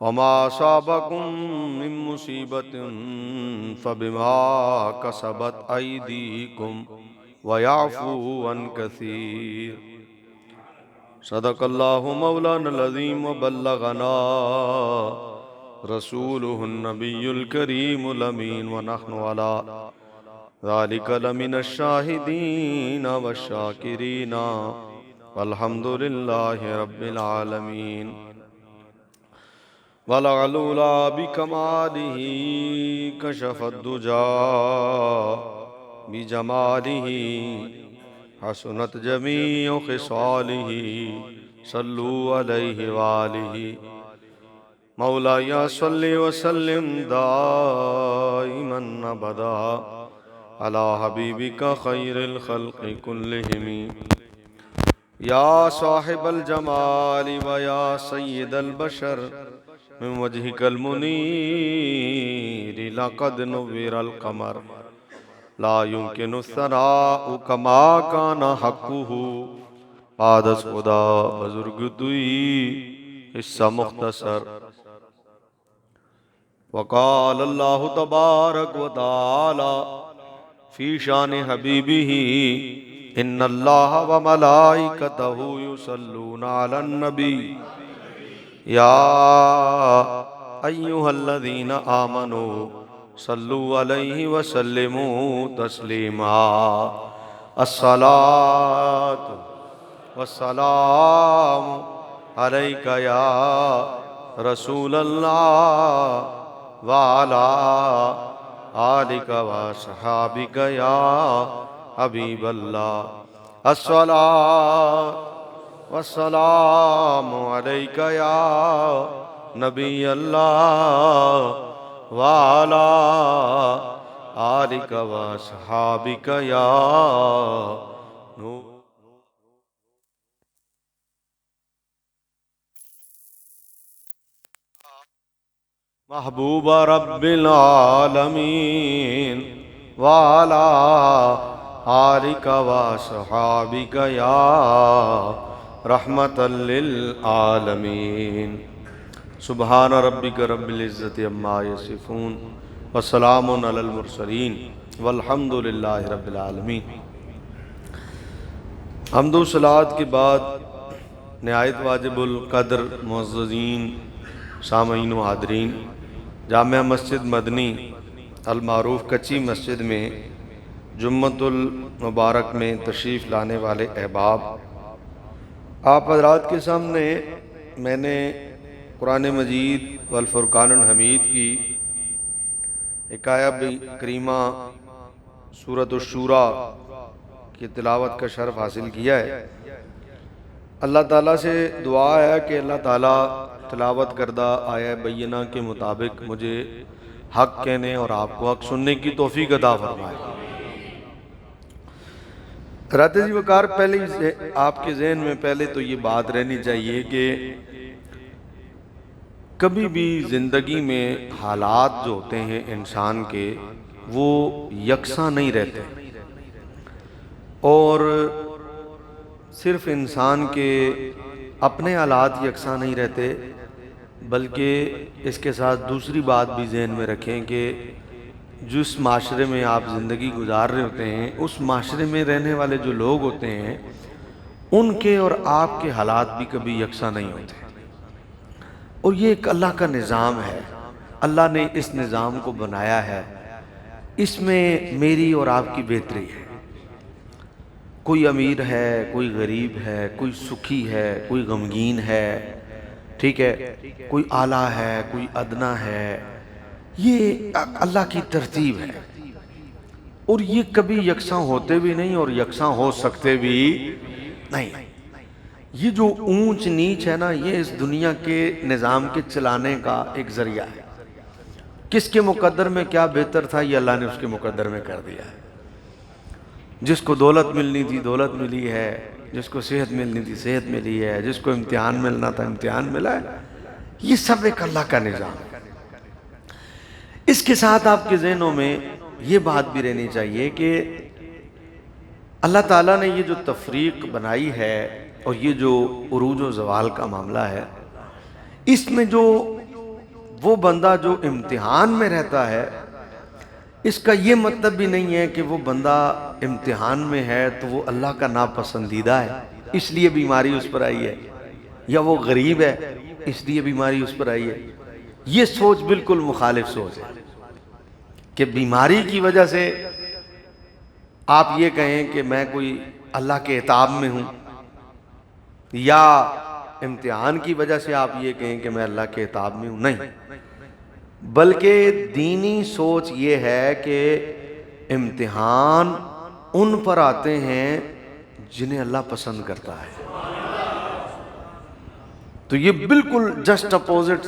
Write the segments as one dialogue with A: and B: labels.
A: वमा असाबकुम मिन मुसीबतिन फबिमा कसबत अयदीकुम वयाफू अन कसीर। सदकल्लाहु मौलानल अज़ीम व बल्लगना रसूलुहुन नबियुल करीमुल अमीन व नहनु अला ज़ालिका लमिनश शाहिदीन वश्शाकिरीन वल्हम्दुलिल्लाहि रब्बिल आलमीन। वलअलूला बिकमालिही कशफद्दुजा बिजमालिही हसनत जमीउ खिसालिही सल्लु अलैहि वालिही। मौलाया सल्लि वसल्लिम दाइमन अबदा अला हबीबिका खैरिल खल्क़ि कुल्लिहिम। या साहिबल जमाली व या सय्यिदल बशर मिन वजहिकल मुनीर लक़द नुव्विरल क़मर ला युमकिनु सनाउ कमा काना हक़्क़ुहु। आदस खुदा बुजुर्ग दुई हिस्सा मुख्तसर। वक़ाल अल्लाहु तबारक व तआला फ़ी शान हबीबिही इन्नल्लाह व मलाइकतहु युसल्लूना अलन नबी या अय्युहल्लज़ीना आमनू सल्लु अलैहि व सल्लिमू तस्लीमा। अस्सलातु वस्सलामु अलैका या रसूलल्लाह व अला आलिका व सहाबिका या हबीबल्लाह। अस्सलातु वस्सलामु अलैका या नबी अल्लाह व अला आलिका व सहाबिका या नूर। महबूबा रब्बिल आलमीन व अला आलिका व सहाबिका या रहमतल लिल आलमीन। सुबहान रब्बिका रब्बिल इज़्ज़ति अम्मा यसिफून व सलामुन अलल मुरसलीन वल्हम्दुलिल्लाहि रब्बिल आलमीन। हम्दो सलात के बाद निहायत वाजिबुल कद्र मुअज़्ज़ज़ीन सामईन व हाज़रीन, जामिया मस्जिद मदनी अल मारूफ कच्ची मस्जिद में जुम्मतुल मुबारक में तशरीफ़ लाने वाले अहबाब, आप हज़रात के सामने मैंने कुरान मजीद वल फुरक़ानुल हमीद की एक आयत करीमा सूरतुश शूरा की तिलावत का शर्फ हासिल किया है। अल्लाह ताला से दुआ है कि अल्लाह ताला तिलावत करदा आया बैना के मुताबिक मुझे हक कहने और आपको हक सुनने की तौफीक अता फरमाए। राते जी वकार, पहले ही आपके जहन में पहले तो ये बात रहनी चाहिए कि कभी भी ज़िंदगी में हालात जो होते हैं इंसान के, वो यकसा नहीं रहते और सिर्फ इंसान के अपने हालात यकसा नहीं रहते, बल्कि इसके साथ दूसरी बात भी जहन में रखें कि जिस माशरे में आप ज़िंदगी गुजार रहे होते हैं, उस माशरे में रहने वाले जो लोग होते हैं, उनके और आपके हालात भी कभी यकसा नहीं होते। और ये एक अल्लाह का निज़ाम है, अल्लाह ने इस निज़ाम को बनाया है, इसमें मेरी और आपकी बेहतरी है। कोई अमीर है, कोई गरीब है, कोई सुखी है, कोई गमगीन है, ठीक है, कोई आला है, कोई अदना है, ये अल्लाह की तरतीब है और ये कभी यकसा होते भी नहीं और यकसा हो सकते भी नहीं। ये जो ऊंच नीच है ना, ये इस दुनिया के निज़ाम के चलाने का एक जरिया है। किसके मुकद्दर में क्या बेहतर था, ये अल्लाह ने उसके मुकद्दर में कर दिया है। जिसको दौलत मिलनी थी दौलत मिली है, जिसको सेहत मिलनी थी सेहत मिली है, जिसको इम्तिहान मिलना था इम्तिहान मिला है। ये सब एक अल्लाह का निज़ाम है। इसके साथ आपके ज़हनों में ये बात भी रहनी चाहिए कि अल्लाह ताला ने ये जो तफरीक बनाई है और ये जो उरूज व ज़वाल का मामला है, इसमें जो वो बंदा जो इम्तिहान में रहता है, इसका ये मतलब भी नहीं है कि वो बंदा इम्तिहान में है तो वो अल्लाह का नापसंदीदा है इसलिए बीमारी उस पर आई है, या वो गरीब है इसलिए बीमारी उस पर आई है। ये सोच बिल्कुल मुखालिफ सोच है कि बीमारी की वजह से आप ये कहें कि मैं कोई अल्लाह के इताब में हूं, या इम्तिहान की वजह से आप ये कहें कि मैं अल्लाह के इताब में हूं। नहीं, बल्कि दीनी सोच ये है कि इम्तिहान उन पर आते हैं जिन्हें अल्लाह पसंद करता है। तो ये बिल्कुल जस्ट अपोजिट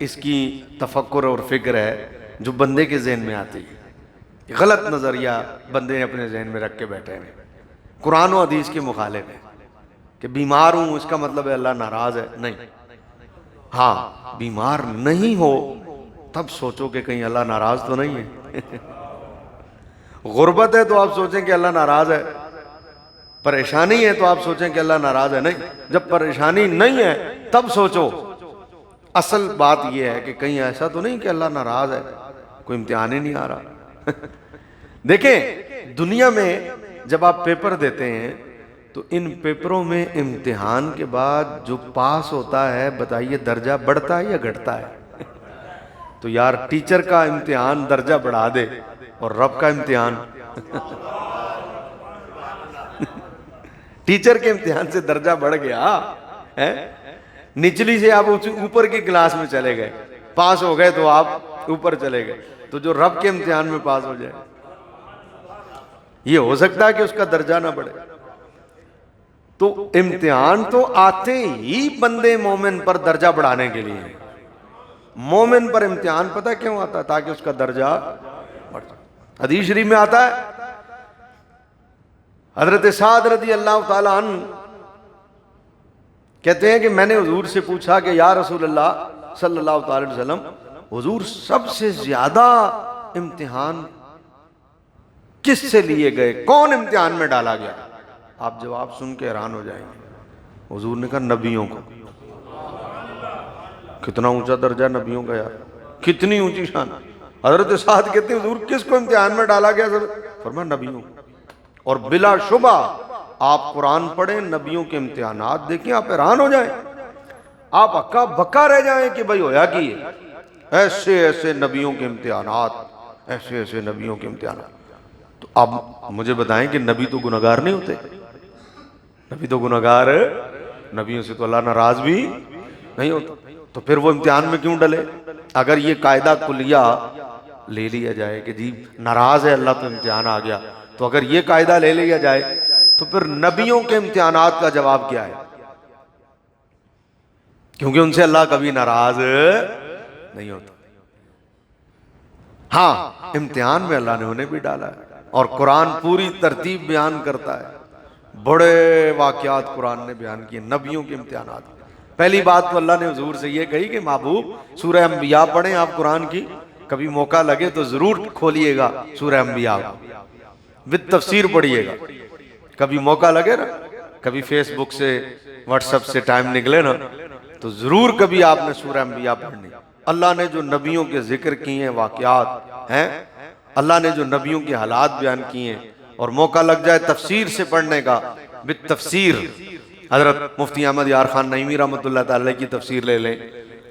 A: इसकी तफक्कुर और फिक्र है जो बंदे के जहन में आती है। गलत नजरिया बंदे अपने जहन में रख के बैठे हैं, कुरान और हदीस के मुखालिफ है कि बीमार हूं इसका मतलब है अल्लाह नाराज है। नहीं, हाँ, बीमार नहीं हो तब सोचो कि कहीं अल्लाह नाराज तो नहीं है। गुर्बत है तो आप सोचें कि अल्लाह नाराज है, परेशानी है तो आप सोचें कि अल्लाह नाराज है। नहीं, जब परेशानी नहीं है तब सोचो। असल बात यह है कि कहीं ऐसा तो नहीं कि अल्लाह नाराज है, कोई इम्तिहान ही नहीं आ रहा। देखें, दुनिया में जब आप पेपर देते हैं तो इन पेपरों में इम्तिहान के बाद जो पास होता है, बताइए दर्जा बढ़ता है या घटता है? तो यार, टीचर का इम्तिहान दर्जा बढ़ा दे और रब का इम्तिहान टीचर के इम्तिहान से दर्जा बढ़ गया है, निचली से आप ऊपर की क्लास में चले गए, पास हो गए तो आप ऊपर चले गए। तो जो रब के इम्तिहान में पास हो जाए, ये हो सकता है कि उसका दर्जा ना बढ़े। तो इम्तिहान तो आते ही बंदे मोमिन पर दर्जा बढ़ाने के लिए। मोमिन पर इम्तिहान पता क्यों आता है? ताकि उसका दर्जा बढ़ जाए। हदीस शरीफ में आता है, हजरत साद रज़ी अल्लाह ताला अन्हु कहते हैं कि मैंने हुजूर से पूछा कि या रसूल अल्लाह सल्लल्लाहु अलैहि वसल्लम, हुजूर सबसे ज्यादा इम्तिहान किससे लिए गए, कौन इम्तिहान में डाला गया? आप जवाब सुन के हैरान हो जाएंगे। हुजूर ने कहा नबियों को। कितना ऊंचा दर्जा नबियों का यार, कितनी ऊंची शान। हजरत साद कहते हैं हुजूर किसको इम्तिहान में डाला गया? फरमाया नबियों। और बिलाशुबा आप कुरान पढ़ें, नबियों के इम्तिहानात देखें, आप हैरान हो जाएं, आप हक्का बक्का रह जाएं कि भाई होया कि ऐसे ऐसे नबियों के इम्तिहानात, ऐसे ऐसे नबियों के इम्तिहानात। तो अब मुझे बताएं कि नबी तो गुनहगार नहीं होते? नबी तो गुनहगार, नबियों से तो अल्लाह नाराज भी नहीं होता। तो फिर वो इम्तिहान में क्यों डले? अगर ये कायदा कुलिया ले लिया जाए कि जी नाराज है अल्लाह तो इम्तिहान आ गया, तो अगर ये कायदा ले लिया जाए तो फिर नबियों के इम्तिहानात का जवाब क्या है? क्योंकि उनसे अल्लाह कभी नाराज नहीं होता। हाँ, इम्तिहान में अल्लाह ने उन्हें भी डाला है और कुरान पूरी तरतीब बयान करता है। बड़े वाकयात कुरान ने बयान किए नबियों के इम्तिहानात। पहली बात तो अल्लाह ने हुजूर से ये कही कि महबूब सूरह अंबिया पढ़ें आप कुरान की, कभी मौका लगे तो जरूर खोलिएगा सूरह अंबिया, विद तफसीर पढ़िएगा। कभी मौका लगे ना, कभी फेसबुक से व्हाट्सएप से टाइम निकले ना, तो जरूर कभी आपने सूरह अंबिया पढ़नी। अल्लाह ने जो नबियों के जिक्र किए हैं, वाकयात हैं, अल्लाह ने जो नबियों के हालात बयान किए हैं, और मौका लग जाए तफसीर से पढ़ने का, विद तफसीर, हजरत मुफ्ती अहमद यार खान नईमी रहमतुल्लाह तआला की तफसीर ले लें,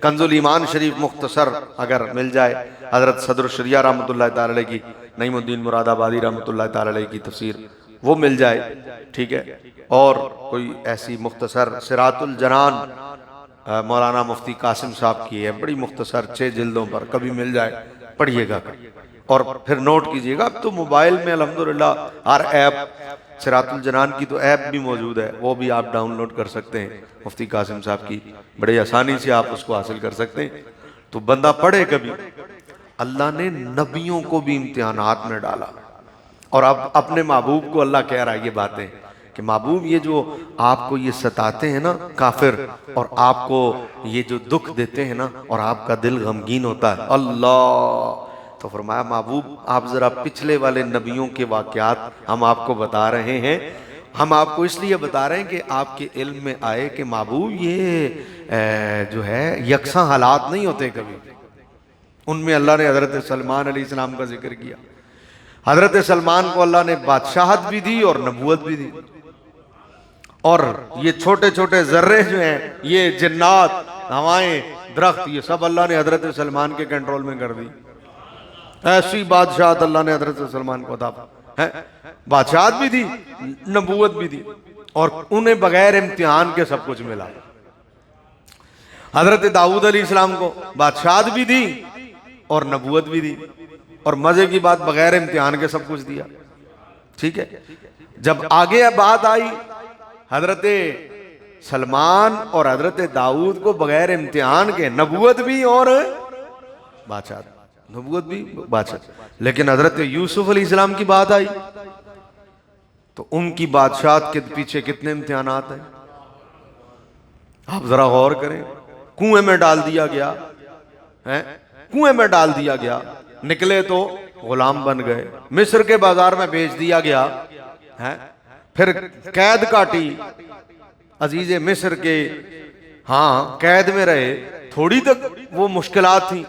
A: कंजुल ईमान शरीफ मुख्तसर अगर मिल जाए, हजरत सदर शरिया रहमतुल्लाह तआला की, नईमुद्दीन मुरादाबादी रहमतुल्लाह तआला की तफसीर वो मिल जाए, ठीक है। और कोई ऐसी मुख्तसर सिरातुल जनान मौलाना मुफ्ती कासिम साहब की है, बड़ी मुख्तसर 6 जिल्दों पर, कभी मिल जाए पढ़िएगा और फिर नोट कीजिएगा। अब तो मोबाइल में अल्हम्दुलिल्लाह हर ऐप, सिरातुल जनान की तो ऐप भी मौजूद है, वो भी आप डाउनलोड कर सकते हैं मुफ्ती कासिम साहब की, बड़े आसानी से आप उसको हासिल कर सकते हैं। तो बंदा पढ़े कभी। अल्लाह ने नबियों को भी इम्तिहानात में डाला, और अब अपने महबूब को अल्लाह कह रहा है ये बातें कि महबूब ये जो आपको ये सताते हैं ना काफिर, और आपको ये जो दुख देते हैं ना, और आपका दिल गमगीन होता है, अल्लाह, तो फरमाया महबूब आप जरा पिछले वाले नबियों के वाकयात हम आपको बता रहे हैं। हम आपको इसलिए बता रहे हैं कि आपके इल्म में आए कि महबूब ये जो है यकसा हालात नहीं होते कभी। उनमें अल्लाह ने हजरत सलमान अलैहिस्सलाम का जिक्र किया। हजरत सलमान को अल्लाह ने बादशाहत भी दी और नबूवत भी दी। और ये छोटे छोटे जर्रे जो हैं, ये जिन्नात, हवाएं, दरख्त, ये सब अल्लाह ने हजरत सलमान के कंट्रोल में कर दी। ऐसी बादशाहत अल्लाह ने हजरत सलमान को अता है, बादशाहत भी दी, नबूवत भी दी, और उन्हें बगैर इम्तिहान के सब कुछ मिला। हजरत दाऊद अलैहिस्सलाम को बादशाहत भी दी और नबूवत भी दी, और मजे की बात बगैर इम्तिहान के सब कुछ दिया। ठीक है, जब आगे बात आई हजरत सलमान और हजरत दाऊद को बगैर इम्तिहान के नबूवत भी और बादशाह, नबूवत भी बादशाह, लेकिन हजरत यूसुफ अलैहिस्सलाम की बात आई तो उनकी बादशाहत के पीछे कितने इम्तिहानात हैं, आप जरा गौर करें। कुएं में डाल दिया गया है, कुएं में डाल दिया गया, निकले तो गुलाम बन गए, मिस्र के बाजार में बेच दिया गया है, फिर कैद काटी, अजीजे मिस्र के, हाँ कैद में रहे, थोड़ी तक वो मुश्किलात थी,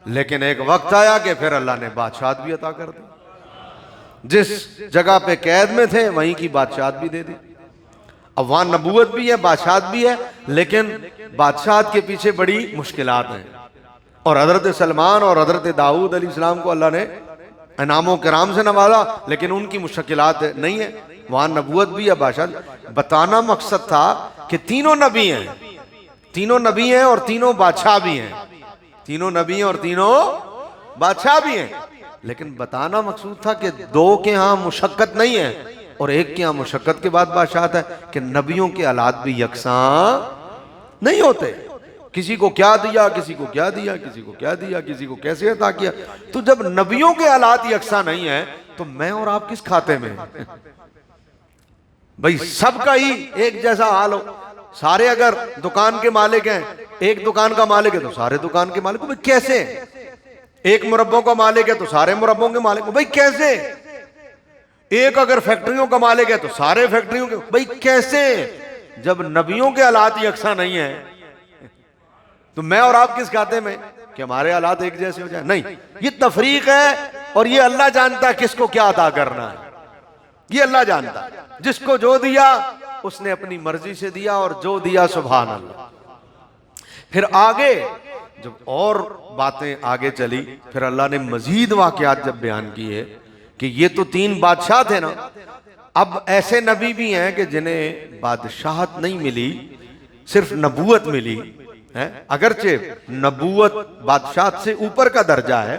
A: लेकिन एक वक्त आया कि फिर अल्लाह ने बादशाहत भी अता कर दी। जिस जगह पे कैद में थे वहीं की बादशाहत भी दे दी। अब वहां नबूवत भी है, बादशाहत भी है, लेकिन बादशाहत के पीछे बड़ी मुश्किलात हैं। और हजरत सलमान और हजरत दाऊद अलैहिस्सलाम को अल्लाह ने इनामों कराम से नवाजा, लेकिन उनकी मुश्किलात नहीं है, वहां नबूवत भी है, बादशाह। बताना मकसद था कि तीनों नबी हैं, तीनों नबी हैं और तीनों बादशाह भी हैं, तीनों नबी हैं और तीनों बादशाह भी हैं, लेकिन बताना मकसूद था कि दो के यहां मुशक्कत नहीं है और एक के यहां मुशक्कत के बाद बादशाहत है, कि नबियों के हालात भी यकसां नहीं होते। किसी को क्या दिया, किसी को क्या दिया, किसी को क्या दिया, किसी को कैसे अता किया। तो जब नबियों के हालात यकसां नहीं है तो मैं और आप किस खाते में भाई? सबका ही एक जैसा हाल हो, सारे अगर दुकान के मालिक हैं, एक दुकान का मालिक है तो सारे दुकान के मालिक, भाई कैसे? एक मुरब्बों का मालिक है तो सारे मुरब्बों के मालिक, भाई कैसे? एक अगर फैक्ट्रियों का मालिक है तो सारे फैक्ट्रियों के, भाई कैसे? जब नबियों के हालात यकसा नहीं है तो मैं और आप किस खाते में कि हमारे हालात एक जैसे हो जाए? नहीं, ये तफरीक है और ये अल्लाह जानता है किसको क्या अता करना है, ये अल्लाह जानता है। जिसको जो दिया उसने अपनी मर्जी से दिया और जो दिया सुभान अल्लाह। फिर आगे जब और बातें आगे चली, फिर अल्लाह ने मजीद वाकयात जब बयान किए कि ये तो तीन बादशाह थे ना, अब ऐसे नबी भी हैं कि जिन्हें बादशाहत नहीं मिली, सिर्फ नबूवत मिली है। अगरचे नबूवत बादशाहत से ऊपर का दर्जा है,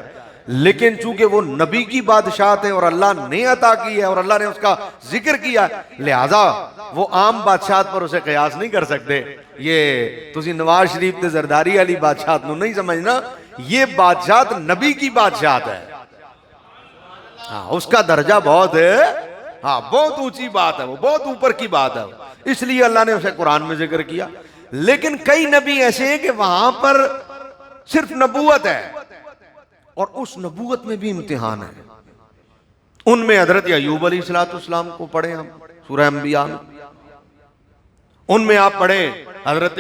A: लेकिन चूंकि वो नबी की बादशाहत है और अल्लाह ने अता की है और अल्लाह ने उसका जिक्र किया, लिहाजा वो आम बादशाहत पर उसे कयास नहीं कर सकते। ये तुसी नवाज शरीफ ते जरदारी वाली बादशाहत नू नहीं समझना, ये बादशाहत नबी की बादशाहत है। हाँ, उसका दर्जा बहुत है, हाँ बहुत ऊंची बात है, वो बहुत ऊपर की बात है, इसलिए अल्लाह ने उसे कुरान में जिक्र किया। लेकिन कई नबी ऐसे हैं कि वहां पर सिर्फ नबूवत है और उस नबूवत में भी इम्तिहान है। उनमें हजरत अय्यूब अलैहिस्सलाम को पढ़े हम सूरह अंबिया में, उनमें आप पढ़े हजरत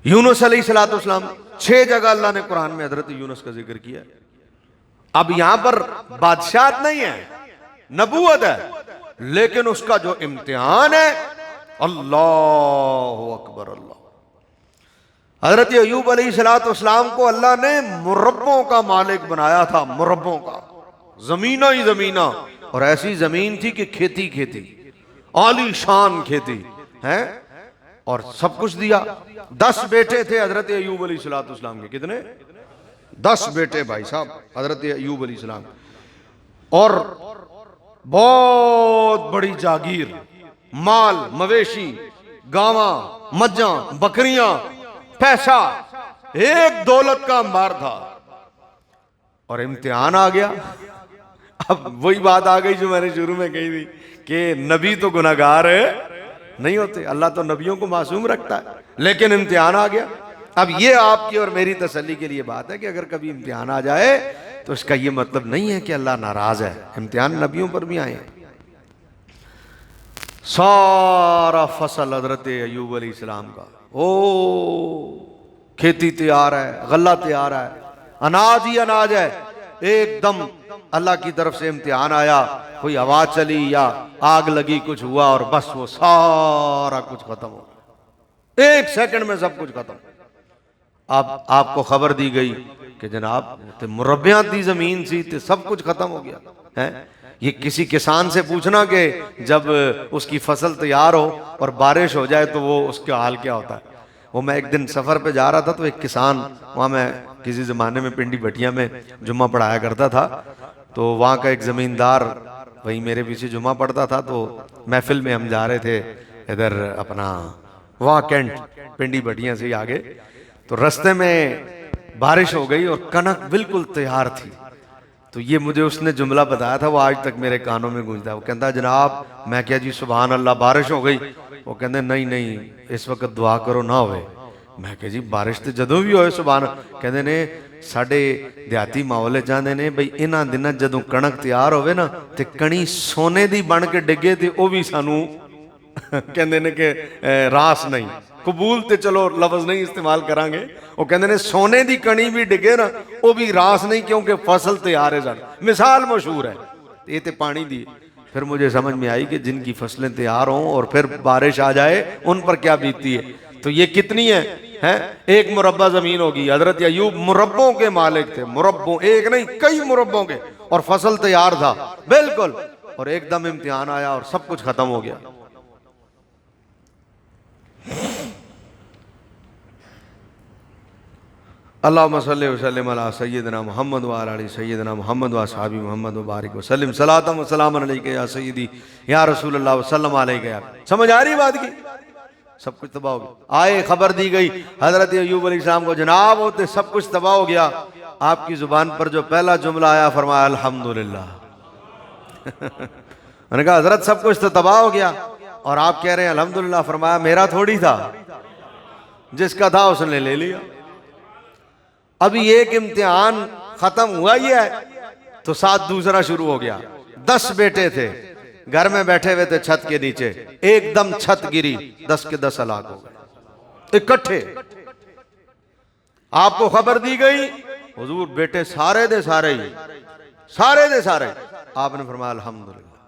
A: यूनुस अलैहिस्सलाम, 6 जगह अल्लाह ने कुरान में हजरत यूनुस का जिक्र किया। अब यहां पर बादशाहत नहीं है, नबूवत है, लेकिन उसका जो इम्तिहान है, अल्लाह अकबर अल्लाह। हजरत अय्यूब अलैहिस्सलाम को अल्लाह ने मुरब्बों का मालिक बनाया था, मुरब्बों का, जमीना ही जमीना, और ऐसी जमीन थी कि खेती खेती, आलीशान खेती है, और सब कुछ दिया। 10 बेटे थे हजरत अय्यूब अलैहिस्सलाम के, कितने? 10 बेटे भाई साहब हजरत अय्यूब अलैहिस्सलाम, और बहुत बड़ी जागीर, माल मवेशी, गावा मज्जा बकरियां, पैसा, एक दौलत का अंबार था। और इम्तिहान आ गया। अब वही बात आ गई जो मैंने शुरू में कही थी कि नबी तो गुनाहगार नहीं होते, अल्लाह तो नबियों को मासूम रखता है, लेकिन इम्तिहान आ गया। अब ये आपकी और मेरी तसल्ली के लिए बात है कि अगर कभी इम्तिहान आ जाए तो इसका ये मतलब नहीं है कि अल्लाह नाराज है, इम्तिहान नबियों पर भी आए हैं। सारा फसल हजरत अय्यूब अलैहिस्सलाम का, ओ खेती तैयार है, गल्ला तैयार है, अनाज ही अनाज है। एकदम अल्लाह की तरफ से इम्तिहान आया, कोई आवाज चली या आग लगी, कुछ हुआ और बस वो सारा कुछ खत्म हो गया, 1 सेकंड में सब कुछ खत्म। अब आपको खबर दी गई कि जनाब ते मुरब्बियां दी जमीन सी, ते सब कुछ खत्म हो गया है। ये किसी किसान से पूछना कि जब उसकी फसल तैयार हो और बारिश हो जाए तो वो उसका हाल क्या होता है। वो मैं एक दिन सफर पे जा रहा था, तो एक किसान, वहाँ मैं किसी जमाने में पिंडी भटिया में जुम्मा पढ़ाया करता था, तो वहाँ का एक जमींदार वही मेरे पीछे जुम्मा पढ़ता था। तो महफिल में हम जा रहे थे इधर अपना वहाँ कैंट पिंडी भटिया से ही आगे, तो रास्ते में बारिश हो गई और कनक बिल्कुल तैयार थी। तो ये मुझे उसने जुमला बताया था, वो आज तक मेरे कानों में गूंजता है। वो कहता जनाब, मैं क्या जी सुभान अल्लाह बारिश हो गई। वो कहते नहीं नहीं इस वक्त दुआ करो ना होवे। मैं कह जी बारिश तो जदों भी होए सुभान। कहते ने साडे देहाती माहौल चाहते ने बई इन्हां दिनां जदों कणक तैयार होवे ना ते कणी सोने दी बन के डिगे ते वो भी सानू कहते ने कि रास नहीं कबूल, ते चलो लफ्ज नहीं इस्तेमाल करांगे। वो कहते ने सोने दी कणी भी डिगे ना वो भी रास नहीं, क्योंकि फसल तैयार है। साडी मिसाल मशहूर है, ये ते पानी दी। फिर मुझे समझ में आई कि जिनकी फसलें तैयार हों और फिर बारिश आ जाए उन पर क्या बीतती है। तो ये कितनी है, हैं? 1 मुरब्बा जमीन होगी। हजरत अय्यूब मुरब्बों के मालिक थे, मुरब्बों, एक नहीं कई मुरब्बों के, और फसल तैयार था बिल्कुल, और एकदम इम्तिहान आया और सब कुछ खत्म हो गया। अल्लाहुम्मा सल्लि व सल्लिम अला सय्यिदिना मुहम्मद व अला आलि सय्यिदिना मुहम्मद व असहाबी मुहम्मद व बारिक व सल्लिम सलातम व सलामन अलैका या सय्यिदी या रसूल अल्लाह व सल्लम अलैका। समझ आ रही बात की? सब कुछ तबाह हो गया। आए खबर दी गई हजरत अय्यूब अलैहिस्सलाम को, जनाब होते सब कुछ तबाह हो गया। आपकी जुबान पर जो पहला जुमला आया, फरमाया अल्हम्दुलिल्लाह। मैंने कहा हजरत सब कुछ तो तबाह हो गया और आप कह रहे हैं अल्हम्दुलिल्लाह। फरमाया मेरा थोड़ी था, जिसका था उसने ले लिया। अभी एक इम्तिहान खत्म हुआ ही है तो साथ दूसरा शुरू हो गया। 10 बेटे थे, घर में बैठे हुए थे छत के नीचे, एकदम छत गिरी, 10 के 10 हलाक हो गए इकट्ठे। आपको खबर दी गई, हुजूर बेटे सारे दे सारे ही, सारे दे सारे। आपने फरमाया अल्हम्दुलिल्लाह,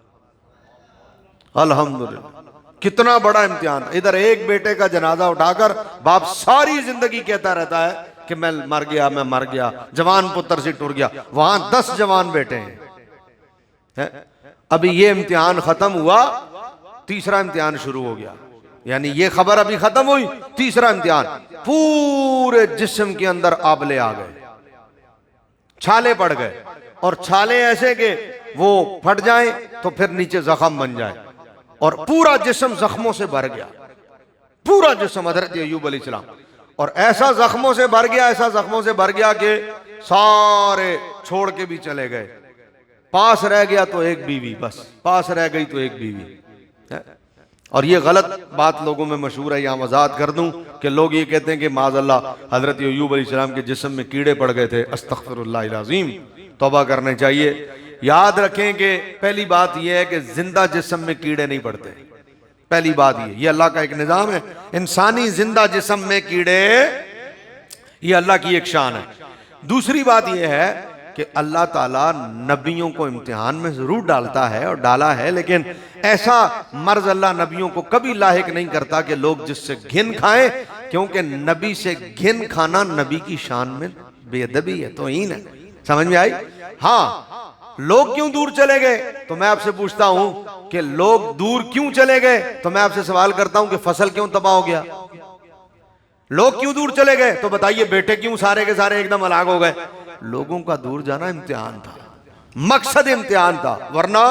A: अल्हम्दुलिल्लाह। कितना बड़ा इम्तिहान। इधर एक बेटे का जनाजा उठाकर बाप सारी जिंदगी कहता रहता है कि मैं मर गया, मैं मर गया, जवान पुत्र से टूट गया। वहां 10 जवान बेटे हैं। अभी ये इम्तिहान खत्म हुआ, तीसरा इम्तिहान शुरू हो गया। यानी ये खबर अभी खत्म हुई, तीसरा इम्तिहान। पूरे जिस्म के अंदर आबले आ गए, छाले पड़ गए, और छाले ऐसे कि वो फट जाएं तो फिर नीचे जख्म बन जाए, और पूरा जिस्म जख्मों से भर गया, पूरा जिस्म हजरत अय्यूब अलैहिस्सलाम। और ऐसा जख्मों से भर गया, ऐसा जख्मों से भर गया कि सारे छोड़ के भी चले गए। पास रह गया तो एक बीवी, बस पास रह गई तो एक बीवी। और ये गलत बात लोगों में मशहूर है, यहाँ वजाहत कर दूं कि लोग ये कहते हैं कि माज़अल्लाह हजरत अय्यूब अलैहिस्सलाम के जिस्म में कीड़े पड़ गए थे। अस्तग़फिरुल्लाहिल अज़ीम, तौबा करने चाहिए। याद रखें कि पहली बात यह है कि जिंदा जिस्म में कीड़े नहीं पड़ते। पहली बात ये अल्लाह का एक निजाम है। इंसानी जिंदा जिस्म में कीड़े, ये अल्लाह की एक शान है। दूसरी बात यह है कि अल्लाह ताला नबियों को इम्तिहान में जरूर डालता है और डाला है, लेकिन ऐसा मर्ज अल्लाह नबियों को कभी लाहिक नहीं करता कि लोग जिससे घिन खाएं, क्योंकि नबी से घिन खाना नबी की शान में बेअदबी है, तौहीन है। समझ में आई? हाँ, लोग क्यों दूर चले गए? तो मैं आपसे पूछता हूं कि लोग दूर क्यों चले गए? तो मैं आपसे सवाल करता हूं कि फसल क्यों तबाह हो गया? लोग क्यों दूर चले गए? तो बताइए बेटे क्यों सारे के सारे एकदम अलग हो गए? लोगों का दूर जाना इम्तिहान था, मकसद इम्तिहान था। वरना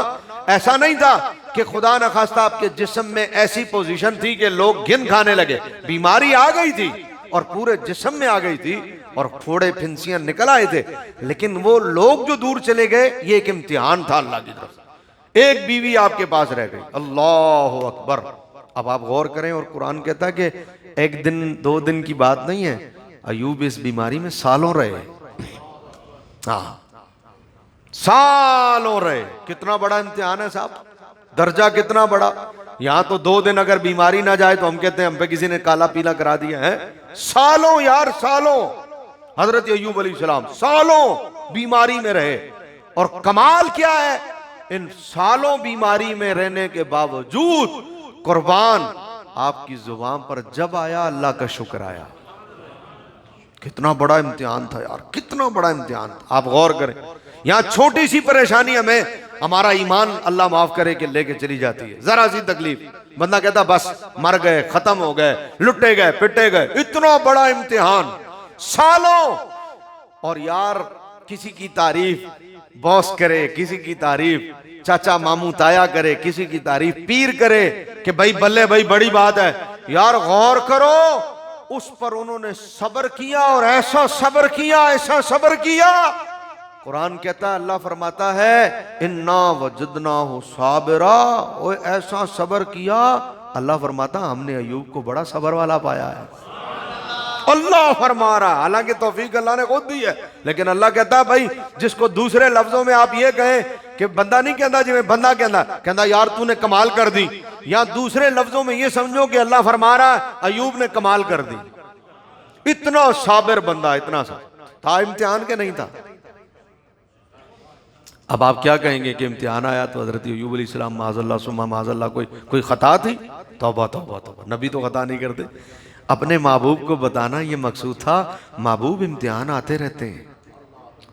A: ऐसा नहीं था कि खुदा न खास्ता आपके जिस्म में ऐसी पोजीशन थी कि लोग घिन खाने लगे। बीमारी आ गई थी और पूरे जिस्म में आ गई थी और फोड़े फिंसियां निकल आए थे, लेकिन वो लोग जो दूर चले गए ये एक इम्तिहान था अल्लाह की तरफ से। एक बीवी आपके पास रह गई, अल्लाह अकबर। अब आप गौर करें, और कुरान कहता है कि एक दिन 2 दिन की बात नहीं है, अयूब इस बीमारी में सालों रहे। हाँ, सालों रहे। कितना बड़ा इम्तिहान है साहब, दर्जा कितना बड़ा। यहां तो 2 दिन अगर बीमारी ना जाए तो हम कहते हैं हम पे किसी ने काला पीला करा दिया है। सालों यार सालों हजरत अय्यूब अलैहिस्सलाम सालों बीमारी में रहे। और कमाल क्या है, इन सालों बीमारी में रहने के बावजूद कुर्बान आपकी जुबान पर जब आया अल्लाह का शुक्र आया। कितना बड़ा इम्तिहान था यार, कितना बड़ा इम्तिहान था। आप गौर करें, यहां छोटी सी परेशानी हमें हमारा ईमान अल्लाह माफ करे कि लेके चली जाती है। जरा सी तकलीफ बंदा कहता बस मर गए, खत्म हो गए, लुटे गए, पिटे गए। इतना बड़ा इम्तिहान सालों। और यार किसी की तारीफ बॉस करे, किसी की तारीफ चाचा मामू ताया करे, किसी की तारीफ पीर करे कि भाई बल्ले भाई बड़ी बात है। यार गौर करो, उस पर उन्होंने सब्र किया और ऐसा सब्र किया, ऐसा सब्र किया। कुरान कहता है, अल्लाह फरमाता है इन्ना वजदनाहु साबिरा, ओए ऐसा सब्र किया। अल्लाह फरमाता हमने अय्यूब को बड़ा सब्र वाला पाया है। अल्लाह फरमा रहा, हालांकि तौफीक अल्लाह ने खुद दी है, लेकिन अल्लाह कहता है भाई जिसको दूसरे लफ्जों में आप ये कहें कि बंदा नहीं कहता जिਵੇਂ बंदा कहता यार तूने कमाल कर दी, या दूसरे लफ्जों में ये समझो कि अल्लाह फरमा रहा अय्यूब ने कमाल कर दी। इतना साबिर बंदा, इतना सा था इम्तिहान के नहीं था। अब आप क्या कहेंगे कि इम्तिहान आया तो हजरत अय्यूब अलैहिस्सलाम माज़अल्लाह सुम्मा माज़अल्लाह कोई खता थी? तौबा तौबा तौबा, नबी तो खता नहीं करते। अपने महबूब को बताना ये मकसूद था, महबूब इम्तिहान आते रहते हैं।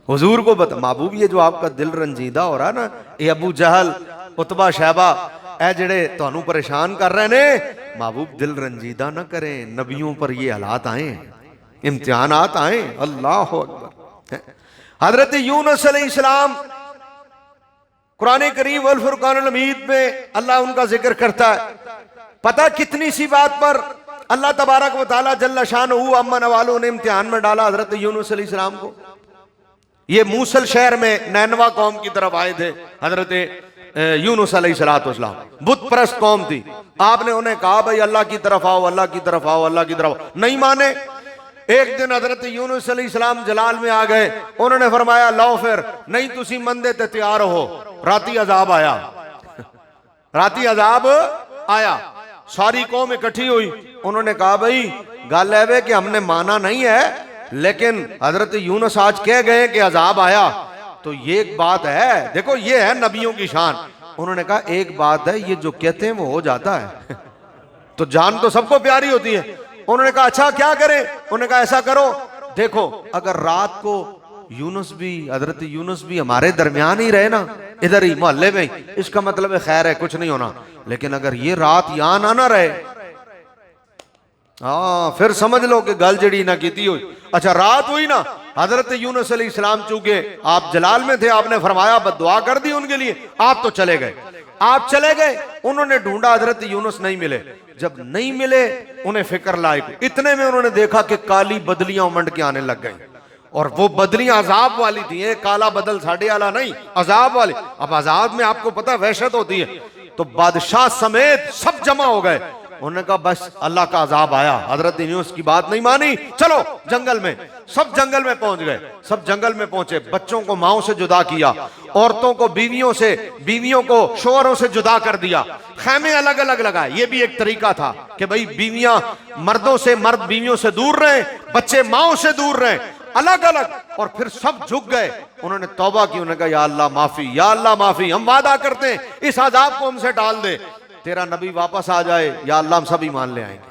A: हुजूर को बता महबूब ये जो आपका दिल रंजीदा हो रहा ना, ये अबू जहल उतबा शैबा ए जेड़े तुहानू परेशान कर रहे ने, महबूब दिल रंजीदा ना करें। नबियों पर ये हालात आए, इम्तिहानात आए। अल्लाह अकबर। हजरत यूनुस अलैहिस्सलाम कुरान करीम वल फुरकानुल हमीद में अल्लाह उनका जिक्र करता है। पता कितनी सी बात पर अल्लाह तबारक व तआला जल्ल शानहू अम्मन वालों ने इम्तिहान में डाला हजरत यूनुस अलैहिस्सलाम को। ये मूसल शहर में नैनवा कौम की तरफ आए थे हजरत यूनुस अलैहिस्सलाम। बुत परस्त कौम थी। आपने उन्हें कहा भाई अल्लाह की तरफ आओ, अल्लाह की तरफ आओ, अल्लाह की तरफ आओ। नहीं माने। एक दिन हजरत यूनुस अलैहिस्सलाम जलाल में आ गए। उन्होंने फरमाया लो फिर नहीं तुसी मंदे ते तैयार हो, राती अजाब आया। राती अजाब आया, सारी कौम इकट्ठी हुई। उन्होंने कहा भाई गल है कि हमने माना नहीं है, लेकिन हजरत यूनुस आज कह गए कि अजाब आया, तो ये एक बात है। देखो ये है नबियों की शान। उन्होंने कहा एक बात है, ये जो कहते हैं वो हो जाता है। तो जान तो सबको प्यारी होती है। उन्होंने कहा अच्छा क्या करें? उन्होंने कहा ऐसा करो, देखो अगर रात को यूनुस भी हजरत यूनुस भी हमारे दरमियान ही रहे ना, इधर ही मोहल्ले में ही, इसका मतलब है खैर है, कुछ नहीं होना। लेकिन अगर ये रात यहां ना रहे, हाँ फिर समझ लो कि गल जड़ी ना की हुई। अच्छा रात हुई ना, हजरत यूनुस अलैहिस्सलाम चूंकि आप जलाल में थे, आपने फरमाया बद्दुआ कर दी उनके लिए, आप तो चले गए। आप चले गए, उन्होंने ढूंढा हजरत यूनुस नहीं मिले। जब नहीं मिले उन्हें फिक्र लायक, इतने में उन्होंने देखा कि काली बदलियां उमड़ के आने लग गई। और वो बदलियां अजाब वाली थी, एक काला बदल साढ़े वाला नहीं, अजाब वाली। अब अजाब में आपको पता है वहशत होती है। तो बादशाह समेत सब जमा हो गए। उन्होंने कहा बस अल्लाह का अजाब आया। हजरत यूनुस की बात नहीं मानी, चलो जंगल में। सब जंगल में पहुंच गए। सब जंगल में पहुंचे, बच्चों को माओं से जुदा किया, औरतों को बीवियों से, बीवियों को शोहरों से जुदा कर दिया, खैमे अलग अलग लगाए। ये भी एक तरीका था कि भाई बीवियां मर्दों से, मर्द बीवियों से दूर रहे, बच्चे माओं से दूर रहे, अलग अलग। और फिर सब झुक गए, उन्होंने तौबा की। उन्होंने कहा या अल्लाह माफी, या अल्लाह माफी, हम वादा करते हैं इस अजाब को हमसे टाल दे, तेरा नबी वापस आ जाए, या अल्लाह हम सब ईमान ले आएंगे।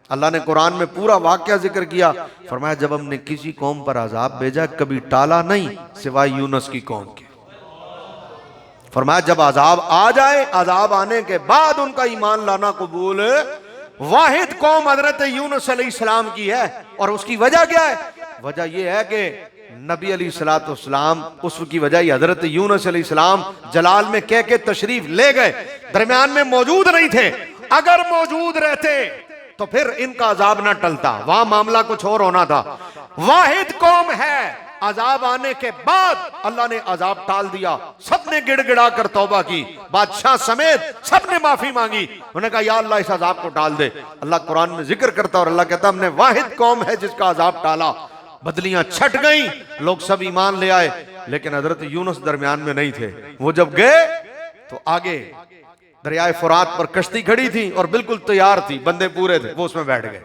A: अल्लाह ने कुरान में पूरा वाकया जिक्र किया। फरमाया जब हमने किसी कौम पर अजाब भेजा कभी टाला नहीं सिवाय यूनुस की कौम के। फरमाया जब अजाब आ जाए, अजाब आने के बाद उनका ईमान लाना कबूल वाहिद कौम हजरत यूनुस अलैहिस्सलाम की है। और उसकी वजह क्या है? वजह यह है कि नबी अलैहिस्सलाम उसकी वजह ही हजरत यूनुस अलैहिस्सलाम जलाल में कह के तशरीफ ले गए, दरमियान में मौजूद नहीं थे। अगर मौजूद रहते तो फिर इनका अजाब ना टलता, वहां मामला कुछ और होना था। वाहिद कौम है, अजाब आने के बाद अल्लाह ने अजाब टाल दिया। सबने गिड़गिड़ा कर तौबा की, बादशाह समेत सबने माफी मांगी। उन्होंने कहा या अल्लाह इस अजाब को टाल दे। अल्लाह कुरान में जिक्र करता और अल्लाह कहता हमने वाहिद कौम है जिसका अजाब टाला। बदलियां छट गई, लोग सब ईमान ले आए, लेकिन हजरत यूनुस दरमियान में नहीं थे। वो जब गए तो आगे दरियाए फुरात पर कश्ती खड़ी थी और बिल्कुल तैयार थी, बंदे पूरे थे, वो उसमें बैठ गए।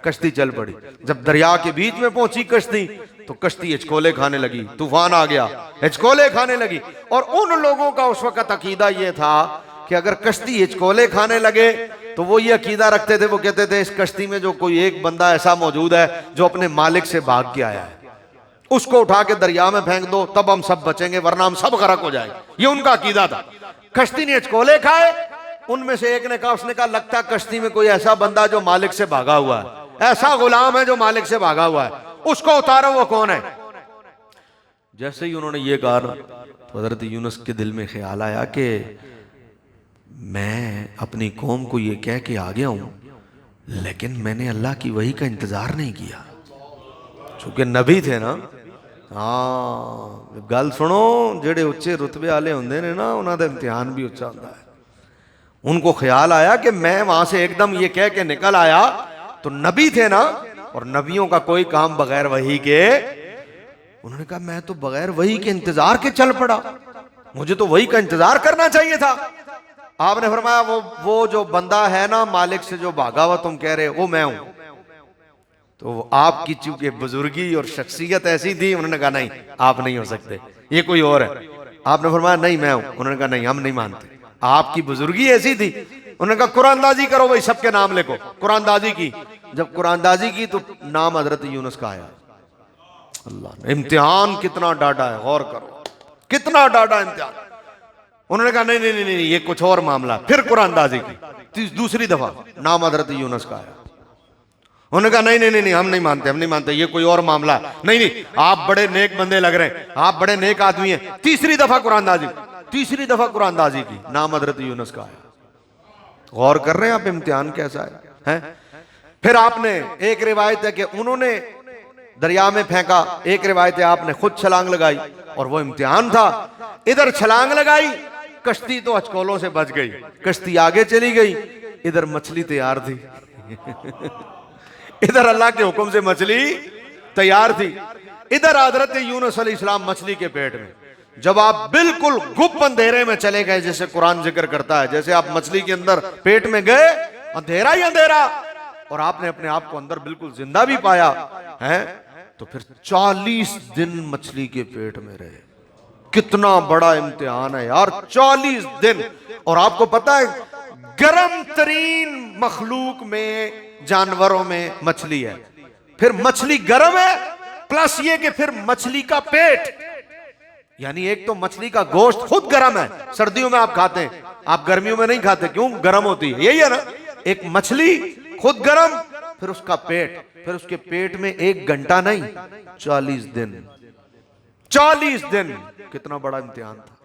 A: कश्ती चल पड़ी। जब दरिया के बीच में पहुंची कश्ती तो कश्ती हिचकोले खाने लगी, तूफान आ गया, हिचकोले खाने लगी। और उन लोगों का उस वक्त अकीदा यह था कि अगर कश्ती हिचकोले खाने लगे तो वो ये अकीदा रखते थे, वो कहते थे इस कश्ती में जो कोई एक बंदा ऐसा मौजूद है जो अपने मालिक से भाग के आया है, उसको उठा के दरिया में फेंक दो, तब हम सब बचेंगे, वरना हम सब गरक हो जाएंगे। ये उनका अकीदा था। कश्ती ने हिचकोले खाए। उनमें से एक ने कहा, उसने कहा लगता कश्ती में कोई ऐसा बंदा जो मालिक से भागा हुआ है, ऐसा गुलाम है जो मालिक से भागा हुआ है, उसको उतारो। वो कौन है? जैसे ही उन्होंने ये कहा तो हजरत यूनुस के दिल में ख्याल आया कि मैं अपनी कौम को ये कह के आ गया हूं, लेकिन मैंने अल्लाह की वही का इंतजार नहीं किया। चूंकि नबी थे ना। हाँ, गल सुनो, जेड़े उच्चे रुतबे वाले होंदे ने ना, उन्होंने इम्तिहान भी उच्चा होता है। उनको ख्याल आया कि मैं वहां से एकदम ये कह के निकल आया तो नबी थे ना, और नबियों का कोई काम बगैर वही के। उन्होंने कहा मैं तो बगैर वही के इंतजार के चल पड़ा, मुझे तो वही का इंतजार करना चाहिए था। आपने फरमाया वो जो बंदा है ना मालिक से जो भागा हुआ तुम कह रहे हो, वो मैं हूं। तो आपकी चूंकि बुजुर्गी और शख्सियत ऐसी थी, उन्होंने कहा नहीं आप नहीं हो सकते, ये कोई और है। आपने फरमाया नहीं मैं हूं। उन्होंने कहा नहीं हम नहीं मानते, आपकी बुजुर्गी ऐसी थी। उन्होंने कहा कुरानदाजी करो भाई, सबके नाम लिखो। कुरानदाजी की। जब कुरानदाजी की तो नाम हजरत यूनुस का आया। अल्लाह ने इम्तिहान कितना डाटा है, गौर करो, कितना डाटा इम्तिहान। उन्होंने कहा नहीं नहीं नहीं नहीं ये कुछ और मामला। फिर कुरानदाजी की दूसरी दफा नाम हजरत यूनुस का आया। उन्होंने कहा नहीं नहीं नहीं हम नहीं मानते, हम नहीं मानते, ये कोई और मामला। नहीं नहीं आप बड़े नेक बंदे लग रहे हैं, आप बड़े नेक आदमी हैं। तीसरी दफा कुरानदाजी, तीसरी दफा कुरानदाजी की, नाम हजरत यूनुस का आया। गौर कर रहे हैं आप इम्तिहान कैसा है? फिर आपने, एक रिवायत है कि उन्होंने दरिया में फेंका, एक रिवायत है आपने खुद छलांग लगाई, और वो इम्तिहान था। इधर छलांग लगाई, कश्ती तो हचकोलों से बच गई, कश्ती आगे चली गई, इधर मछली तैयार थी। इधर अल्लाह के हुक्म से मछली तैयार थी, इधर हजरत यूनुस अलैहिस्सलाम मछली के पेट में। जब आप बिल्कुल गुप्त अंधेरे में चले गए, जैसे कुरान जिक्र करता है, जैसे आप मछली के अंदर पेट में गए, अंधेरा ही अंधेरा, और आपने अपने आप को अंदर बिल्कुल जिंदा भी पाया है, तो फिर 40 दिन मछली के पेट में रहे। कितना बड़ा इम्तिहान है यार, 40 दिन। और आपको पता है गर्म तरीन मखलूक में, जानवरों में मछली है। फिर मछली गर्म है, प्लस ये कि फिर मछली का पेट, यानी एक तो मछली का गोश्त खुद गर्म है, सर्दियों में आप खाते हैं, आप गर्मियों में नहीं खाते, क्यों? गर्म होती है, यही है ना। एक मछली खुद गर्म, फिर उसका पेट, फिर उसके पेट में 1 घंटा नहीं 40 दिन, 40 दिन। कितना बड़ा इम्तिहान था।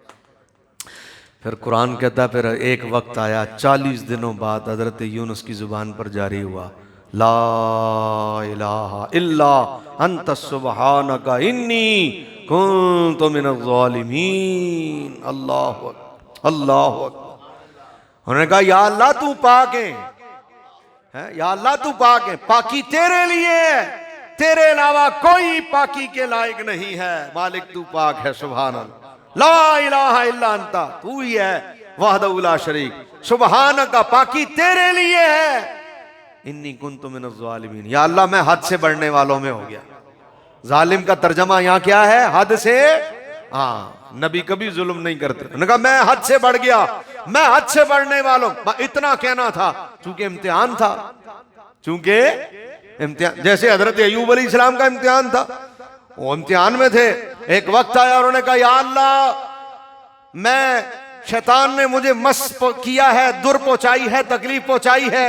A: फिर कुरान कहता है फिर एक वक्त आया, 40 दिनों बाद हजरत यूनुस की जुबान पर जारी हुआ, ला इलाहा इल्ला अंत सुब्हानका इन्नी कुन्तु मिनज़ ज़ालिमीन। अल्लाह अकबर, अल्लाह अकबर। उन्होंने कहा या अल्लाह तू पाक है, या अल्लाह तू पाक है, पाकी तेरे लिए है, तेरे अलावा कोई पाकी के लायक नहीं है, मालिक तू पाक है। सुभान अल्लाह, ला इलाहा इल्ला अंता, तू ही है वहदहू ला शरीक, सुब्हानका, पाकी तेरे लिए है, इन्नी कुन्तु मिनज़ ज़ालिमीन, या अल्लाह मैं हद से बढ़ने वालों में हो गया। जालिम का तर्जमा यहाँ क्या है? हद से। हाँ, नबी कभी जुल्म नहीं करते। उन्होंने कहा मैं हद से बढ़ गया, मैं हद से बढ़ने वालों, इतना कहना था, चूंकि इम्तिहान था, चूंकि इम्तिहान, जैसे हजरत अय्यूब अलैहिस्सलाम का इम्तिहान था, वो इम्तिहान में थे। एक वक्त आया, उन्होंने कहा या अल्लाह मैं, शैतान ने मुझे मस किया है, दुर पहुंचाई है, तकलीफ पहुंचाई है,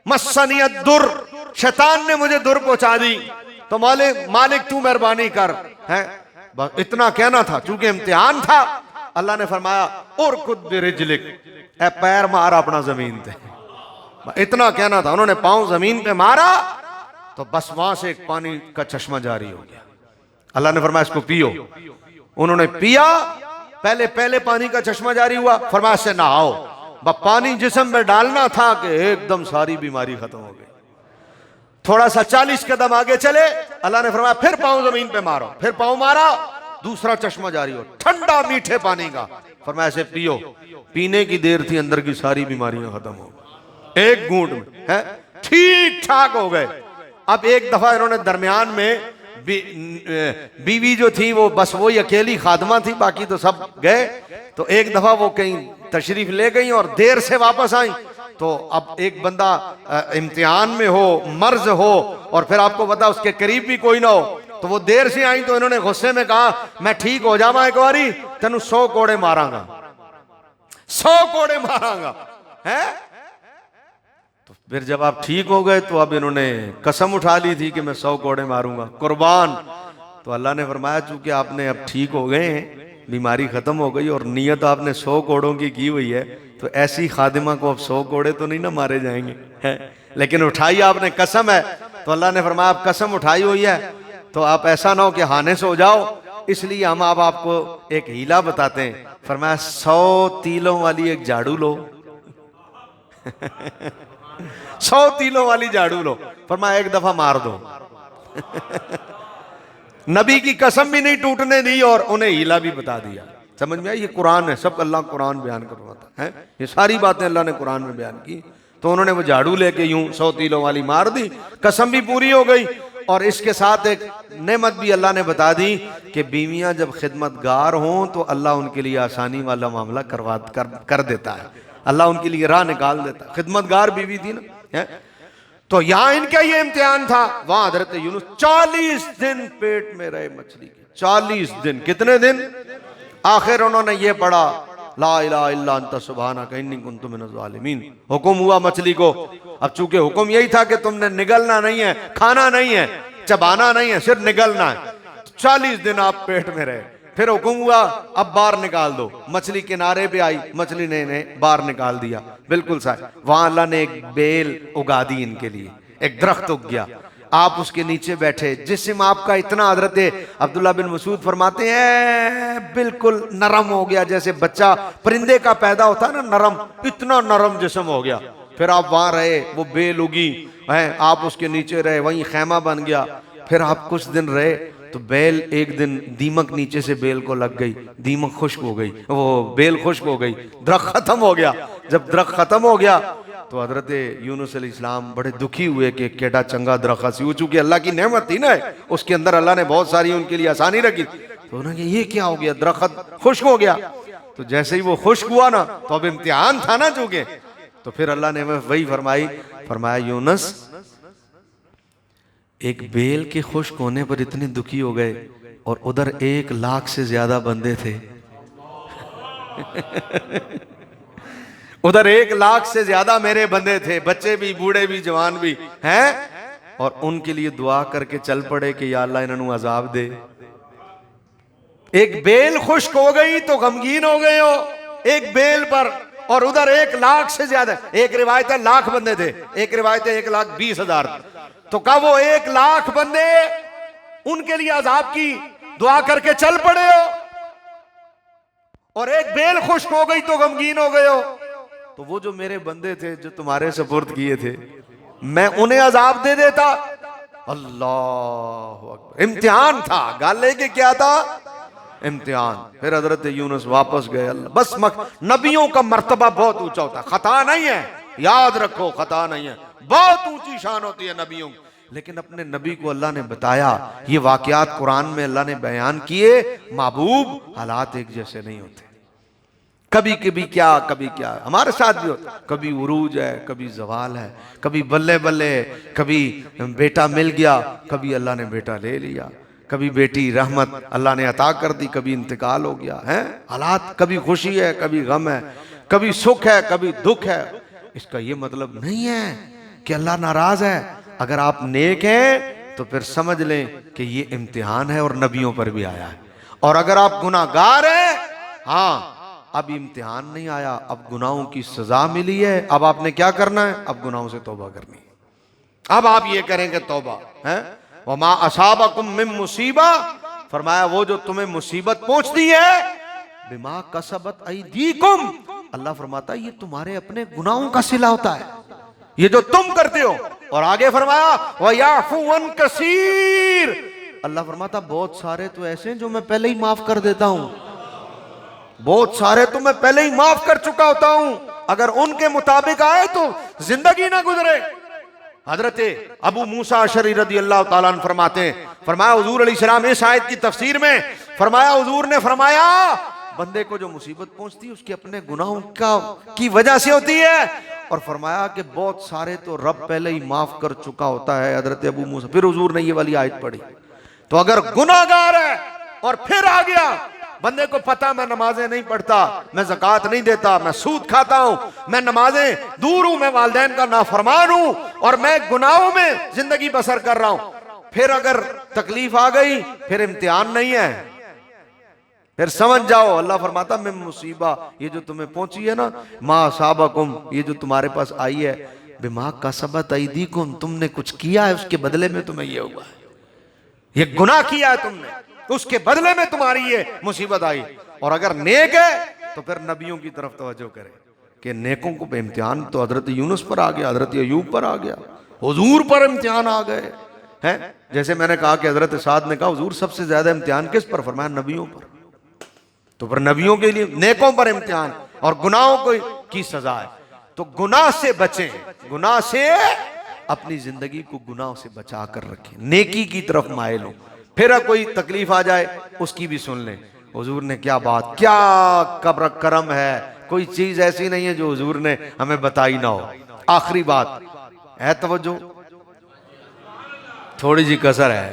A: मस्सनियत दुर, शैतान ने मुझे दुर पहुंचा दी, तो मालिक तू मेहरबानी कर। है बस इतना कहना था, चूंकि इम्तिहान था। अल्लाह ने फरमाया और खुद बिरिजलिक, ए पैर मार अपना जमीन पे, इतना कहना था। उन्होंने पांव जमीन पे मारा तो बस वहां से एक पानी का चश्मा जारी हो गया। अल्लाह ने फरमाया इसको पियो। उन्होंने पिया, पहले पहले पानी का चश्मा जारी हुआ, फरमाया से नहाओ। पानी जिस्म में डालना था कि एकदम सारी बीमारी खत्म हो गई। थोड़ा सा 40 कदम आगे चले, अल्लाह ने फरमाया फिर पांव जमीन पे मारो, फिर पांव मारा, दूसरा चश्मा जारी हो, ठंडा मीठे पानी का, फरमाया से पियो। पीने की देर थी, अंदर की सारी बीमारियां खत्म हो गई एक घूंट में। है ठीक ठाक हो गए। अब एक दफा इन्होंने दरमियान में बीवी जो थी वो बस वही अकेली खादमा थी, बाकी तो सब गए। तो एक दफा वो कहीं तशरीफ ले गई और देर से वापस आई। तो अब एक बंदा इम्तिहान में हो, मर्ज हो, और फिर आपको पता उसके करीब भी कोई ना हो, तो वो देर से आई। तो इन्होंने गुस्से में कहा, मैं ठीक हो जावा एक बारी तेन 100 कोड़े मारांगा, 100 कोड़े मारांगा है। तो फिर जब आप ठीक हो गए तो अब इन्होंने कसम उठा ली थी कि मैं 100 कोड़े मारूंगा, कुर्बान। तो अल्लाह ने फरमाया चूंकि आपने अब ठीक हो गए हैं, बीमारी खत्म हो गई और नियत आपने 100 कोड़ों की हुई है, तो ऐसी खादिमा को अब 100 कोड़े तो नहीं ना मारे जाएंगे है। लेकिन उठाई आपने कसम है, तो अल्लाह ने फरमाया आप कसम उठाई हुई है तो आप ऐसा ना हो कि हाने से हो जाओ, इसलिए हम अब आपको एक हीला बताते हैं। फरमाया 100 तीलों वाली एक झाड़ू लो 100 तीलों वाली झाड़ू लो, फरमाया एक दफा मार दो नबी की कसम भी नहीं टूटने दी और उन्हें हीला भी बता दिया। समझ में आई? ये कुरान है, सब अल्लाह कुरान बयान करवाता है, ये सारी बातें अल्लाह ने कुरान में बयान की। तो उन्होंने वो झाड़ू लेके यूं 100 तीलों वाली मार दी, कसम भी पूरी हो गई। और इसके साथ एक नेमत भी अल्लाह ने बता दी कि बीवियां जब खिदमतगार हों तो अल्लाह उनके लिए आसानी वाला मामला कर देता है, अल्लाह उनके लिए राह निकाल देता है। खिदमतगार बीवी थी ना है? तो यहां इनका ये इम्तिहान था। वहां हजरत यूनुस 40 दिन पेट में रहे मछली के, 40 दिन। कितने दिन? आखिर उन्होंने ये पढ़ा, ला इलाहा इल्ला अंता सुब्हानका इन्नी कुन्तु मिनज़ ज़ालिमीन। हुक्म हुआ मछली को। अब चूंकि हुक्म यही था कि तुमने निगलना नहीं है, खाना नहीं है, चबाना नहीं है, सिर्फ निगलना है। 40 दिन आप पेट में रहे। फिर हुक्म हुआ अब बाहर निकाल दो। मछली किनारे पे आई, मछली ने बाहर निकाल दिया, बिल्कुल सही। वहां अल्लाह ने एक बेल उगा दी इनके लिए, एक दरख्त उग गया। आप उसके नीचे बैठे, जिस्म आपका इतना, हजरत अब्दुल्ला बिन मसूद फरमाते हैं बिल्कुल नरम हो गया, जैसे बच्चा परिंदे का पैदा होता है ना नरम, इतना नरम जिस्म हो गया। फिर आप वहां रहे, वो बेल उगी है, आप उसके नीचे रहे, वहीं खैमा बन गया। फिर आप कुछ दिन रहे तो बेल एक दिन दीमक नीचे से बेल को लग गई, दीमक खुश्क हो गई, वो बेल खुश्क हो गई, दरख्त खत्म हो गया। जब दरख्त खत्म हो गया तो हजरत यूनुस अलैहिस्सलाम बड़े दुखी हुए कि केड़ा चंगा दरख्त सी, चूंकि अल्लाह की नेमत थी ना, उसके अंदर अल्लाह ने बहुत सारी उनके लिए आसानी रखी। तो उन्होंने ये क्या हो गया, दरख्त खुश्क हो गया। तो जैसे ही वो खुश्क हुआ ना, तो अब इम्तिहान था ना चूंकि, तो फिर अल्लाह ने वही फरमाया यूनुस एक बेल के खुश्क होने पर इतने दुखी हो गए और उधर 1 लाख से ज्यादा बंदे थे उधर 1 लाख से ज्यादा मेरे बंदे थे, बच्चे भी, बूढ़े भी, जवान भी हैं, और उनके लिए दुआ करके चल पड़े कि या अल्लाह इन्होंने अजाब दे। एक बेल खुश्क हो गई तो गमगीन हो गए हो एक बेल पर, और उधर 1 लाख से ज्यादा। एक रिवायत है लाख बंदे थे, एक रिवायत है 1,20,000। तो कब वो 1 लाख बंदे उनके लिए अजाब की दुआ करके चल पड़े हो, और एक बेल खुश्क हो गई तो गमगीन हो गए हो। तो वो जो मेरे बंदे थे जो तुम्हारे सुपुर्द किए थे, मैं उन्हें अजाब दे देता। अल्लाह अकबर। इम्तिहान था, गाले के क्या था, इम्तिहान। फिर हजरत यूनुस वापस गए। अल्लाह बस नबियों का मर्तबा बहुत ऊंचा होता है, खता नहीं है, याद रखो, खता नहीं है, बहुत ऊंची शान होती है नबियों की। लेकिन अपने नबी को अल्लाह ने बताया, ये वाकयात कुरान में अल्लाह ने बयान किए। महबूब हालात एक जैसे नहीं होते, कभी कभी क्या, कभी क्या। हमारे साथ भी होता, कभी उरूज है, कभी जवाल है, कभी बल्ले बल्ले, कभी बेटा मिल गया, कभी अल्लाह ने बेटा ले लिया, कभी बेटी रहमत अल्लाह ने अता कर दी, कभी इंतकाल हो गया है। हालात, कभी खुशी है, कभी गम है, कभी सुख है, कभी दुख है। इसका ये मतलब नहीं है कि अल्लाह नाराज है। अगर आप नेक हैं तो फिर समझ लें कि ये इम्तिहान है और नबियों पर भी आया है। और अगर आप गुनाहगार हैं, हाँ अब इम्तिहान नहीं आया, अब गुनाहों की सजा मिली है। अब आपने क्या करना है, अब गुनाहों से तौबा करनी है। अब आप ये करेंगे तौबा है। वमा असाबकुम मिन मुसीबा, फरमाया वो जो तुम्हें मुसीबत पहुंचती है, बिमा कसबत अयदीकुम, अल्लाह फरमाता है ये तुम्हारे अपने गुनाहों का सिला होता है, ये जो तुम करते हो। और आगे फरमाया वयाफु अन कसीर, अल्लाह फरमाता बहुत सारे तो ऐसे हैं जो मैं पहले ही माफ कर देता हूं, बहुत सारे तो मैं पहले ही माफ कर चुका होता हूं। अगर उनके मुताबिक आए तो जिंदगी ना गुजरे। हजरत अबू मूसा अशरी रदी अल्लाह ताला अन्हु फरमाते हैं, फरमाया हुजूर अलैहिस्सलाम इस आयत की तफसीर में फरमाया, हुजूर ने फरमाया बंदे को जो मुसीबत पहुंचती है उसके अपने गुनाहों की वजह से होती है, और फरमाया कि बहुत सारे तो रब पहले ही माफ कर चुका होता है हजरत अबू मूसा। फिर हुजूर ने ये वाली आयत पढ़ी। तो अगर गुनाहगार है और फिर आ गया, बंदे को पता मैं नमाजें नहीं पढ़ता, मैं ज़कात नहीं देता, मैं सूद खाता हूं, मैं नमाजें दूर हूं, मैं वालिदैन का नाफरमान हूं और मैं गुनाहों में जिंदगी बसर कर रहा हूं, फिर अगर तकलीफ आ गई, फिर इम्तिहान नहीं है, फिर समझ जाओ अल्लाह फरमाता मैं मुसीबा ये जो तुम्हें पहुंची है ना, माँ साबाकुम, ये जो तुम्हारे पास आई है, बिमा कसबत ऐदीकुम, तुमने कुछ किया है उसके बदले में तुम्हें ये हुआ है, ये गुनाह किया है तुमने, उसके बदले में तुम्हारी ये मुसीबत आई। और अगर नेक है तो फिर नबियों की तरफ तवज्जो करे कि नेकों को इम्तिहान तो हजरत यूनुस पर आ गया, हजरत अयूब पर आ गया, हुजूर पर इम्तिहान आ गए हैं। जैसे मैंने कहा कि हजरत साद ने कहा हुजूर सबसे ज्यादा इम्तिहान किस पर, फरमाया नबियों पर। तो फिर नबियों के लिए नेकों पर इम्तिहान और गुनाहों की सजा है। तो गुनाह से बचें, गुनाह से अपनी जिंदगी को गुनाह से बचा कर रखें, नेकी की तरफ माइल हो, फिर कोई तकलीफ आ जाए उसकी भी सुन लें। हुजूर ने क्या बात, क्या कब्र करम है, कोई चीज ऐसी नहीं है जो हुजूर ने हमें बताई ना हो। आखिरी बात है, तवज्जो, थोड़ी सी कसर है,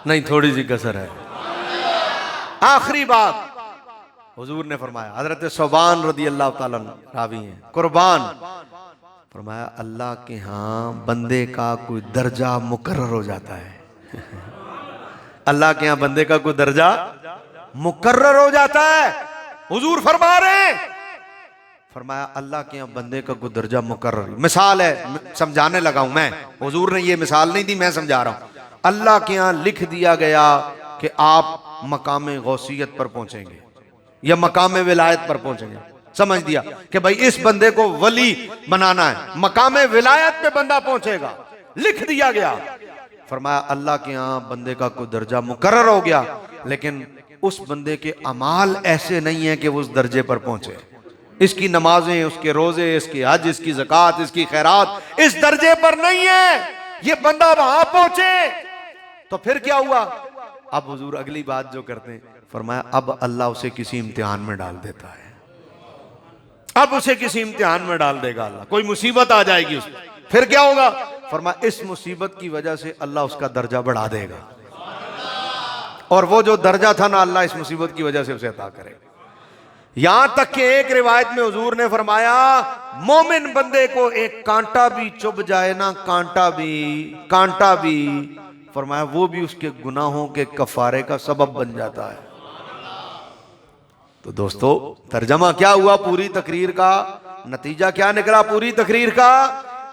A: नहीं थोड़ी सी कसर है। आखिरी बात हुजूर ने फरमाया, हजरत सौबान रदी अल्लाह ताला रावी हैं, कुर्बान, फरमाया अल्लाह के यहाँ बंदे का कोई दर्जा मुकर्रर हो जाता है। अल्लाह के यहाँ बंदे का कोई दर्जा मुकर्रर हो जाता है। हुजूर फरमा रहे हैं, फरमाया अल्लाह के यहाँ बंदे का कोई दर्जा मुकर्रर। मिसाल है, समझाने लगा हूं मैं, हुजूर ने ये मिसाल नहीं दी, मैं समझा रहा हूं। अल्लाह के यहाँ लिख दिया गया कि आप मकाम गौसियत पर पहुंचेंगे या मकाम विलायत पर पहुंचेंगे, समझ दिया कि भाई इस बंदे को वली बनाना है, मकाम विलायत पे बंदा पहुंचेगा, लिख दिया गया। फरमाया अल्लाह के यहाँ बंदे का कोई दर्जा मुकर्रर हो गया, लेकिन उस बंदे के अमाल ऐसे नहीं है कि वो उस दर्जे पर पहुंचे। इसकी नमाजें, उसके रोजे, इसकी हज, इसकी ज़कात, इसकी खैरात इस दर्जे पर नहीं है, ये बंदा वहां पहुंचे। तो फिर क्या हुआ? अब हुजूर अगली बात जो करते हैं, फरमाया अब अल्लाह उसे किसी इम्तिहान में डाल देता है, अब उसे किसी इम्तिहान में डाल देगा अल्लाह, कोई मुसीबत आ जाएगी उसमें, फिर क्या होगा? फरमाया इस मुसीबत की वजह से अल्लाह उसका दर्जा बढ़ा देगा, और वो जो दर्जा था ना, अल्लाह इस मुसीबत की वजह से उसे अता करे। यहां तक कि एक रिवायत में हुजूर ने फरमाया मोमिन बंदे को एक कांटा भी चुभ जाए ना, कांटा भी, फरमाया वो भी उसके गुनाहों के कफारे का सबब बन जाता है। तो दोस्तों, तर्जमा क्या हुआ पूरी तकरीर का, नतीजा क्या निकला पूरी तकरीर का,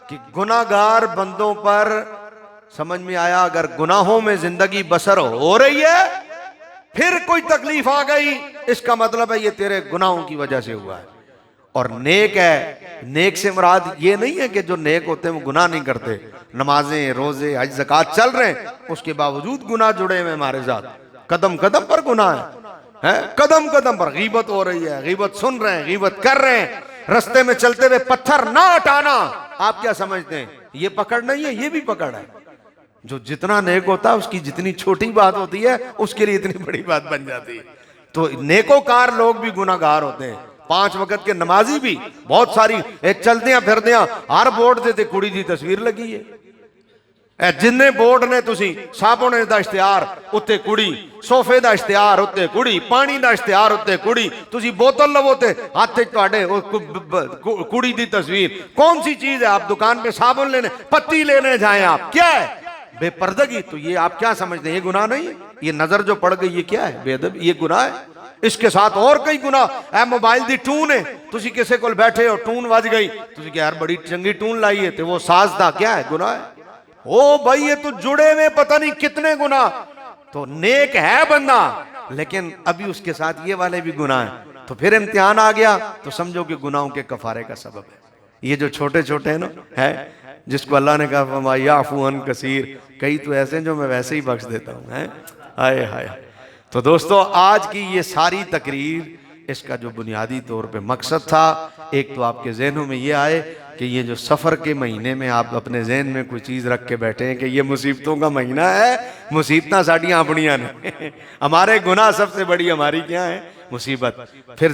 A: कि गुनाहगार बंदों पर समझ में आया, अगर गुनाहों में जिंदगी बसर हो रही है, फिर कोई तकलीफ आ गई, इसका मतलब है ये तेरे गुनाहों की वजह से हुआ है। और नेक है, नेक से मुराद ये नहीं है कि जो नेक होते हैं वो गुनाह नहीं करते, नमाजें, रोजे, हज, ज़कात चल रहे हैं, उसके बावजूद गुनाह जुड़े हुए हमारे साथ, कदम कदम पर गुनाह है, कदम कदम पर गीबत हो रही है, गीबत सुन रहे हैं, गीबत कर रहे हैं, रास्ते में चलते हुए पत्थर ना हटाना, आप क्या समझते हैं ये पकड़ नहीं है? ये भी पकड़ है। जो जितना नेक होता है उसकी जितनी छोटी बात होती है उसके लिए इतनी बड़ी बात बन जाती है। तो नेकोकार लोग भी गुनाहगार होते हैं, 5 वक्त के नमाजी भी बहुत सारी चलदियां फिरदियां हर बोर्ड से कुड़ी की तस्वीर लगी है, जिन्ने बोर्ड ने तुसी साबुने दा इश्तिहार उत्ते कुड़ी, सोफे दा इश्तिहार उत्ते कुड़ी, पानी दा इश्तिहार उत्ते कुड़ी, तुसी बोतल लवो ते हाथ तुहाडे कुड़ी दी तस्वीर। कौन सी चीज है? आप दुकान पे साबुन लेने, पत्ती लेने जाए, आप क्या है? बेपर्दगी। तो ये आप क्या समझते हैं ये गुनाह नहीं है? ये नजर जो पड़ गई ये क्या है? बेअदबी, ये गुनाह है। इसके साथ और कई गुनाह, मोबाइल दी टून है, तुसी किसी को बैठे हो, टून वज गई, तुसी क्या यार बड़ी चंगी टून लाई है, तो वो साज था, क्या है? गुनाह है। ओ भाई ये तो जुड़े में पता नहीं कितने गुनाह। तो नेक है बंदा, लेकिन अभी उसके साथ ये वाले भी गुनाह है, तो फिर इम्तिहान आ गया, तो समझो कि गुनाहों के कफारे का सबब है। ये जो छोटे छोटे है ना, है जिसको अल्लाह ने कहा याफू अन कसीर, कई तो ऐसे जो मैं वैसे ही बख्श देता हूँ, है हाय हाय। तो दोस्तों, आज की ये सारी तकरीर इसका जो बुनियादी तौर पे मकसद था, एक तो आपके जहनों में ये आए कि ये जो सफ़र के महीने में आप अपने जहन में कोई चीज़ रख के बैठे हैं कि ये मुसीबतों का महीना है, मुसीबत साड़ियाँ अपनियाँ ने हमारे गुनाह सबसे बड़ी हमारी क्या है, मुसीबत। फिर